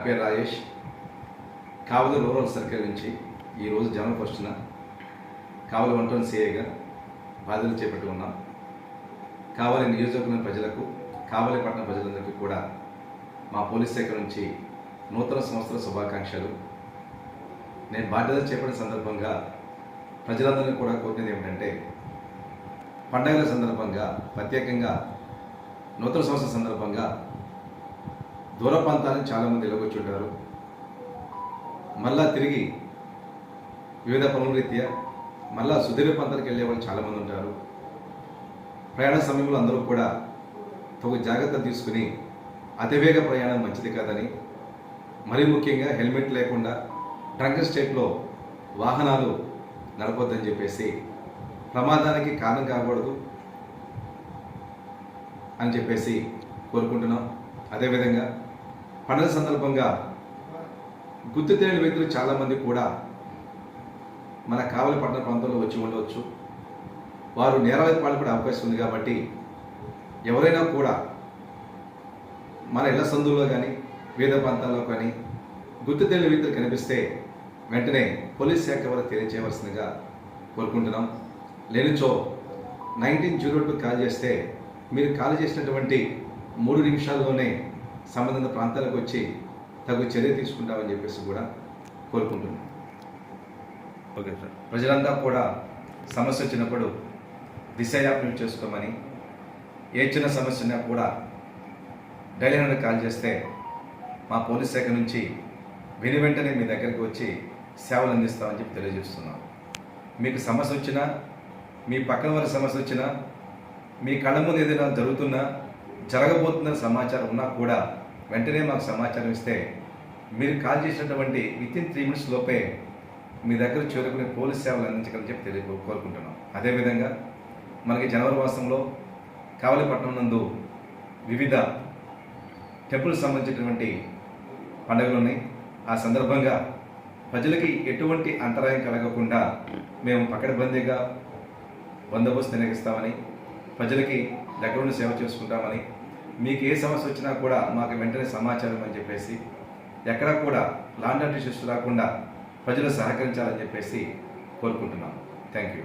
పేరు రాజేష్, కావలి rural circle నుంచి ఈరోజు జనరల్ ఫస్ట్న కావలి 1 సిఐగా బాధ్యతలు చేపట్టి ఉన్నాం. కావలి నియోజకవర్గం ప్రజలకు, కావలి పట్టణ ప్రజలందరికీ కూడా మా పోలీస్ శాఖ నుంచి నూతన సంవత్సర శుభాకాంక్షలు. నేను బాధ్యతలు చేపట్టిన సందర్భంగా ప్రజలందరినీ కూడా కోరుకునేది ఏమిటంటే, పండగల సందర్భంగా, ప్రత్యేకంగా నూతన సంవత్సరం సందర్భంగా దూర ప్రాంతాలను చాలామంది ఎలాగొచ్చుంటారు. మళ్ళా తిరిగి వివిధ పనుల రీత్యా మళ్ళా సుదీర్ఘ ప్రాంతాలకు వెళ్ళే వాళ్ళు చాలామంది ఉంటారు. ప్రయాణ సమయంలో అందరూ కూడా తగు జాగ్రత్తలు తీసుకుని అతివేగ ప్రయాణం మంచిది కాదని, మరీ ముఖ్యంగా హెల్మెట్ లేకుండా డ్రంక్ స్టేట్లో వాహనాలు నడపొద్దని చెప్పేసి, ప్రమాదానికి కారణం కాకూడదు అని చెప్పేసి కోరుకుంటున్నాం. అదేవిధంగా పండుగ సందర్భంగా గుర్తు తెలియని వ్యక్తులు చాలామంది కూడా మన కావలి పట్టణ ప్రాంతంలో వచ్చి ఉండవచ్చు. వారు నేరాలకు పాల్పడే అవకాశం ఉంది. కాబట్టి ఎవరైనా కూడా మన ఇళ్ల సందుల్లో కానీ వివిధ ప్రాంతాల్లో కానీ గుర్తు తెలియని వ్యక్తులు కనిపిస్తే వెంటనే పోలీస్ శాఖ వారు తెలియజేయవలసిందిగా కోరుకుంటున్నాం. లేనిచో 1902 కాల్ చేస్తే మీరు కాల్ చేసినటువంటి 3 నిమిషాల్లోనే సంబంధిత ప్రాంతాలకు వచ్చి తగు చర్య తీసుకుంటామని చెప్పేసి కూడా కోరుకుంటున్నాం. Okay sir. ప్రజలంతా కూడా సమస్య వచ్చినప్పుడు దిశ యాప్ యూజ్ చేసుకోమని, ఏ చిన్న సమస్య ఉన్నా కూడా డైలీ 100 కాల్ చేస్తే మా పోలీస్ శాఖ నుంచి వెంటనే మీ దగ్గరికి వచ్చి సేవలు అందిస్తామని చెప్పి తెలియజేస్తున్నాం. మీకు సమస్య వచ్చినా, మీ పక్కన వారి సమస్య వచ్చినా, మీ కళ్ళ ముందు ఏదైనా జరుగుతున్నా, జరగబోతున్న సమాచారం ఉన్నా కూడా వెంటనే మాకు సమాచారం ఇస్తే మీరు కాల్ చేసినటువంటి వితిన్ 3 minutes లోపే మీ దగ్గర చేరుకునే పోలీస్ సేవలు అందించగలని చెప్పి కోరుకుంటున్నాం. అదేవిధంగా మనకి జనవరి మాసంలో కావలిపట్నం నందు వివిధ టెంపుల్స్ సంబంధించినటువంటి పండుగలు ఉన్నాయి. ఆ సందర్భంగా ప్రజలకి ఎటువంటి అంతరాయం కలగకుండా మేము పకడ్బందీగా బందోబస్తు నిర్వహిస్తామని, ప్రజలకి దగ్గరుండి సేవ చేసుకుంటామని, మీకు ఏ సమస్య వచ్చినా కూడా మాకు వెంటనే సమాచారం అని చెప్పేసి, ఎక్కడా కూడా లాండ్ ఆర్డర్ ఇష్యూస్ రాకుండా ప్రజలు సహకరించాలని చెప్పేసి కోరుకుంటున్నాం. Thank you.